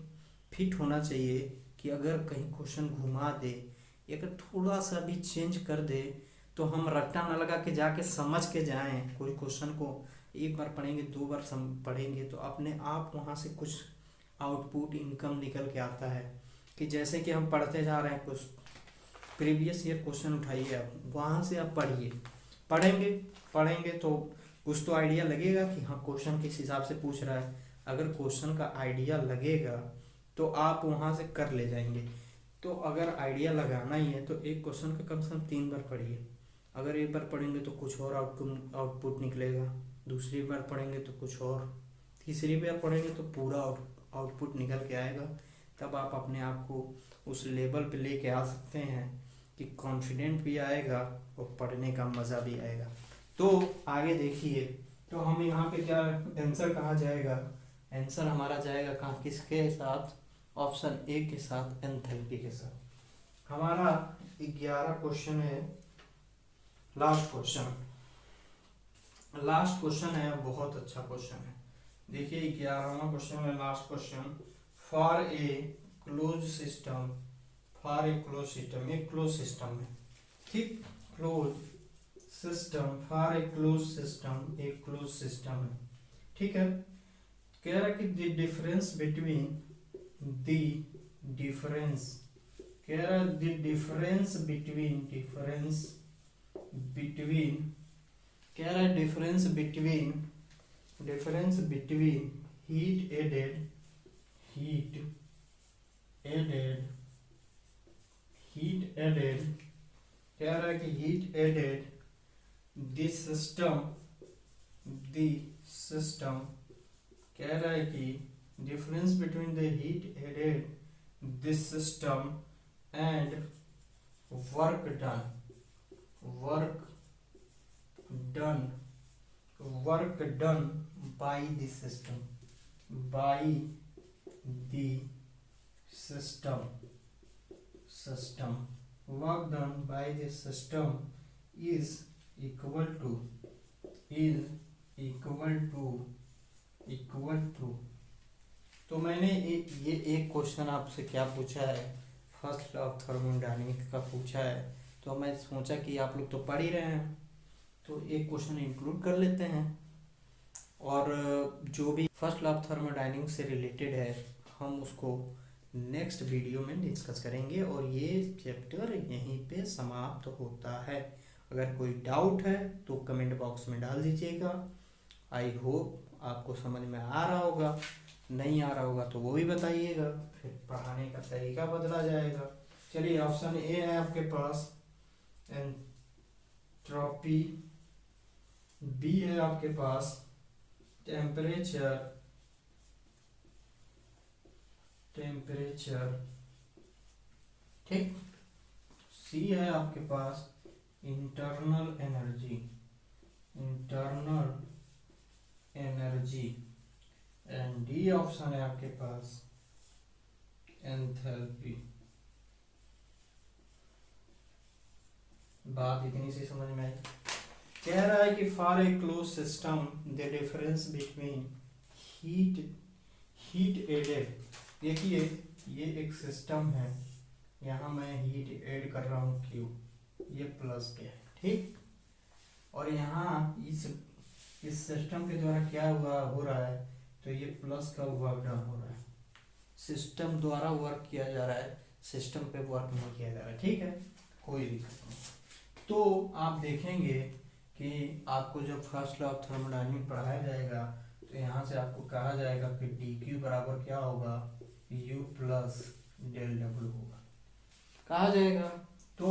फिट होना चाहिए कि अगर कहीं क्वेश्चन घुमा दे, अगर थोड़ा सा भी चेंज कर दे, तो हम रट्टा न लगा के जाके समझ के जाएं। कोई क्वेश्चन को एक बार पढ़ेंगे, 2 बार पढ़ेंगे तो अपने आप वहाँ से कुछ आउटपुट इनकम निकल के आता है। कि जैसे कि हम पढ़ते जा रहे हैं, कुछ प्रीवियस ईयर क्वेश्चन उठाइए, आप वहाँ से आप पढ़ेंगे तो कुछ तो आइडिया लगेगा कि हाँ क्वेश्चन किस हिसाब से पूछ रहा है। अगर क्वेश्चन का आइडिया लगेगा तो आप वहाँ से कर ले जाएंगे। तो अगर आइडिया लगाना ही है तो एक क्वेश्चन का कम से कम 3 बार पढ़िए। अगर एक बार पढ़ेंगे तो कुछ और आउटपुट निकलेगा, दूसरी बार पढ़ेंगे तो कुछ और, तीसरी बार पढ़ेंगे तो पूरा आउटपुट निकल के आएगा। तब आप अपने आप को उस लेवल पे लेके आ सकते हैं कि कॉन्फिडेंट भी आएगा और पढ़ने का मज़ा भी आएगा। तो आगे देखिए, तो हम यहाँ पे क्या आंसर कहाँ जाएगा, आंसर हमारा जाएगा कहाँ, किसके साथ, ऑप्शन ए के साथ, एंथैल्पी के साथ। हमारा 11 क्वेश्चन है, लास्ट क्वेश्चन है, बहुत अच्छा क्वेश्चन है। देखिए 11वां क्वेश्चन है, last question. For a close system, एक क्लोज सिस्टम है, ठीक, close system, for a close system, एक क्लोज सिस्टम है, ठीक है। कह रहा है कि the difference between heat added कह रहा है कि हीट एडेड दिस सिस्टम कह रहा है कि difference between the heat added this system and work done by the system work done by the system is equal to। तो मैंने ये एक क्वेश्चन आपसे क्या पूछा है, फर्स्ट लॉ ऑफ थर्मोडायनेमिक्स का पूछा है। तो मैं सोचा कि आप लोग तो पढ़ ही रहे हैं तो एक क्वेश्चन इंक्लूड कर लेते हैं, और जो भी फर्स्ट लॉ ऑफ थर्मोडायनेमिक्स से रिलेटेड है हम उसको नेक्स्ट वीडियो में डिस्कस करेंगे, और ये चैप्टर यहीं पे समाप्त होता है। अगर कोई डाउट है तो कमेंट बॉक्स में डाल दीजिएगा। आई होप आपको समझ में आ रहा होगा, नहीं आ रहा होगा तो वो भी बताइएगा, फिर पढ़ाने का तरीका बदला जाएगा। चलिए ऑप्शन ए है आपके पास एंट्रोपी, बी है आपके पास टेम्परेचर, ठीक, सी है आपके पास internal energy, and D option है आपके पास एंथैल्पी। बात इतनी सी समझ में आई। कह रहा है कि for a close system the difference between heat added, देखिए ये एक सिस्टम है, यहाँ मैं हीट ऐड कर रहा हूँ Q, ये प्लस पे है, ठीक, और यहाँ इस सिस्टम के द्वारा क्या हो रहा है, तो ये प्लस का वर्क डन हो रहा है, सिस्टम द्वारा वर्क किया जा रहा है, सिस्टम पे वर्क नहीं किया जा रहा है, ठीक है, कोई दिक्कत नहीं। तो आप देखेंगे कि आपको जब फर्स्ट लॉ ऑफ थर्मोडायनेमिक्स पढ़ाया जाएगा तो यहाँ से आपको कहा जाएगा कि dq बराबर क्या होगा, u प्लस डेल डब्ल्यू होगा, कहा जाएगा। तो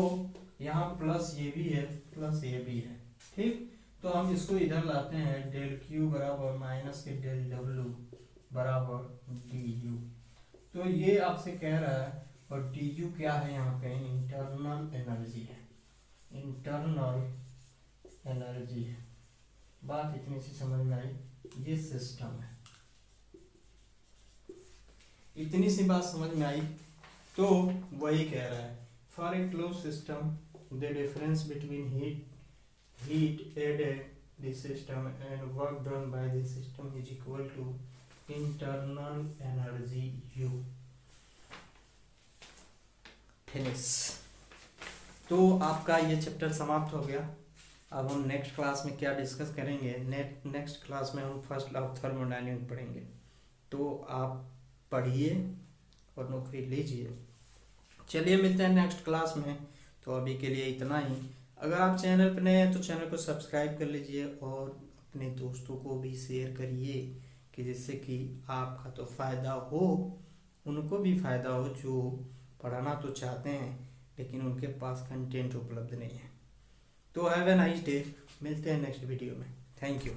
यहाँ प्लस ये भी है, प्लस ये भी है, ठीक, तो हम इसको इधर लाते हैं, डेल q बराबर माइनस के डेल डब्ल्यू बराबर du। तो ये आपसे कह रहा है, और du क्या है यहाँ पे, इंटरनल एनर्जी है। बात इतनी सी समझ में आई, ये सिस्टम है, इतनी सी बात समझ में आई। तो वही कह रहा है, for a close system the difference between heat added the system and work done by the system is equal to internal energy U। Finish. तो आपका ये चैप्टर समाप्त हो गया। अब हम नेक्स्ट क्लास में क्या डिस्कस करेंगे, नेक्स्ट क्लास में हम फर्स्ट लॉ ऑफ थर्मोडायनेमिक्स पढ़ेंगे। तो आप पढ़िए और नौकरी लीजिए। चलिए मिलते हैं नेक्स्ट क्लास में। तो अभी के लिए इतना ही। अगर आप चैनल पर नए हैं तो चैनल को सब्सक्राइब कर लीजिए और अपने दोस्तों को भी शेयर करिए कि जिससे कि आपका तो फ़ायदा हो, उनको भी फ़ायदा हो जो पढ़ाना तो चाहते हैं लेकिन उनके पास कंटेंट उपलब्ध नहीं है। तो हैव ए नाइस डे, मिलते हैं नेक्स्ट वीडियो में। Thank you.